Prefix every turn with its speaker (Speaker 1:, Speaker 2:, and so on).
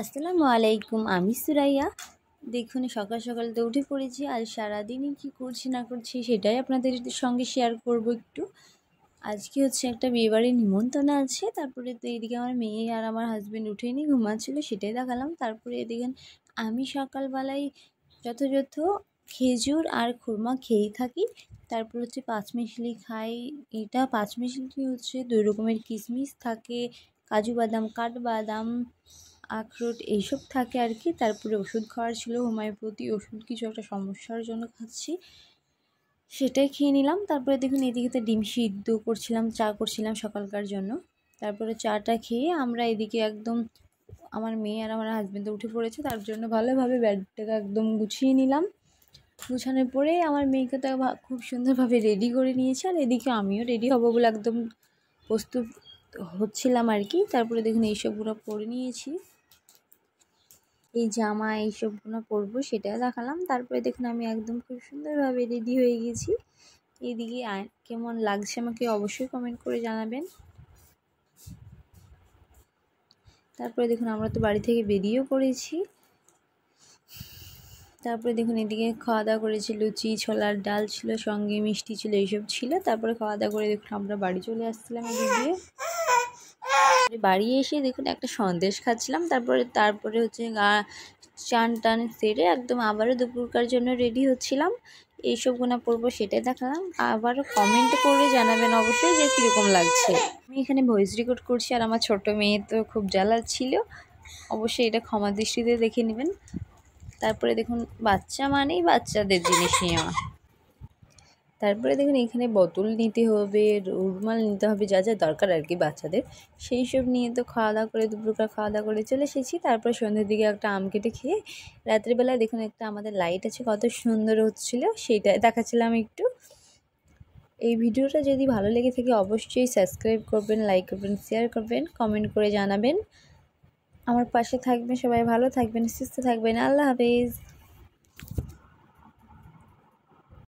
Speaker 1: আসসালামু আলাইকুম। আমি সুরাইয়া। দেখুন সকাল সকাল তো উঠে পড়েছি, আর সারাদিনই কী করছি না করছি সেটাই আপনাদের সঙ্গে শেয়ার করব একটু। আজকে হচ্ছে একটা বিয়েবাড়ির নিমন্ত্রণ আছে, তারপরে তো এদিকে আমার মেয়ে আর আমার হাজব্যান্ড উঠেনি, ঘুমাচ্ছিলো, সেটাই দেখালাম। তারপরে এদিকে আমি সকালবেলায় যথাযথ খেজুর আর খুরমা খেয়েই থাকি। তারপর হচ্ছে পাঁচমিশালি খাই। এটা পাঁচমিশালি হচ্ছে 2 রকমের কিশমিশ থাকে, কাজু বাদাম, কাঠবাদাম, আখরোট এইসব থাকে আর কি। তারপরে ওষুধ খাওয়ার ছিল, হোমিওপ্যাথি ওষুধ, কিছু একটা সমস্যার জন্য খাচ্ছি, সেটাই খেয়ে নিলাম। তারপরে দেখুন এদিকে তো ডিম সিদ্ধ করছিলাম, চা করছিলাম সকালকার জন্য। তারপরে চাটা খেয়ে আমরা এদিকে একদম আমার মেয়ে আর আমার হাজব্যান্ড উঠে পড়েছে, তার জন্য ভালোভাবে ব্যাগটাকে একদম গুছিয়ে নিলাম। গুছানোর পরে আমার মেয়েকে তো খুব সুন্দরভাবে রেডি করে নিয়েছে, আর এদিকে আমিও রেডি হব বলে একদম প্রস্তুত হচ্ছিলাম আর কি। তারপরে দেখুন এইসবগুলো পরে নিয়েছি, এই জামা এইসবগুলো পরবো সেটাও দেখালাম। তারপরে দেখুন আমি একদম খুব সুন্দরভাবে রেডি হয়ে গেছি। এইদিকে কেমন লাগছে আমাকে অবশ্যই কমেন্ট করে জানাবেন। তারপরে দেখুন আমরা তো বাড়ি থেকে বেরিয়েও পড়েছি। তারপরে দেখুন এদিকে খাওয়া দাওয়া করেছি, লুচি, ছোলার ডাল ছিল, সঙ্গে মিষ্টি ছিল, এইসব ছিল। তারপরে খাওয়া দাওয়া করে দেখুন আমরা বাড়ি চলে আসছিলাম এদিকে। বাড়ি এসে দেখুন একটা সন্দেশ খাচ্ছিলাম। তারপরে হচ্ছে চান টান সেরে একদম আবারও দুপুরকার জন্য রেডি হচ্ছিলাম। এইসবগুলো পরবো সেটাই দেখালাম। আবারও কমেন্ট করে জানাবেন অবশ্যই যে কীরকম লাগছে। আমি এখানে ভয়েস রেকর্ড করছি, আর আমার ছোট মেয়ে তো খুব জ্বালাচ্ছিল, অবশ্যই এটা ক্ষমা দৃষ্টিতে দেখে নেবেন। তারপরে দেখুন বাচ্চা মানেই বাচ্চাদের জিনিস নেওয়া। তারপরে দেখুন এখানে বোতল নিতে হবে, রুমাল নিতে হবে, যা যা দরকার আর কি বাচ্চাদের, সেই সব নিয়ে তো খাওয়া দাওয়া করে দুপুরকার খাওয়া দাওয়া করে চলে এসেছি। তারপরে সন্ধ্যের দিকে একটা আম কেটে খেয়ে রাত্রিবেলায় দেখুন একটা আমাদের লাইট আছে, কত সুন্দর হচ্ছিলো, সেইটাই দেখাচ্ছিলাম একটু। এই ভিডিওটা যদি ভালো লেগে থাকে অবশ্যই সাবস্ক্রাইব করবেন, লাইক করবেন, শেয়ার করবেন, কমেন্ট করে জানাবেন। আমার পাশে থাকবেন, সবাই ভালো থাকবেন, সুস্থ থাকবেন। আল্লাহ হাফেজ।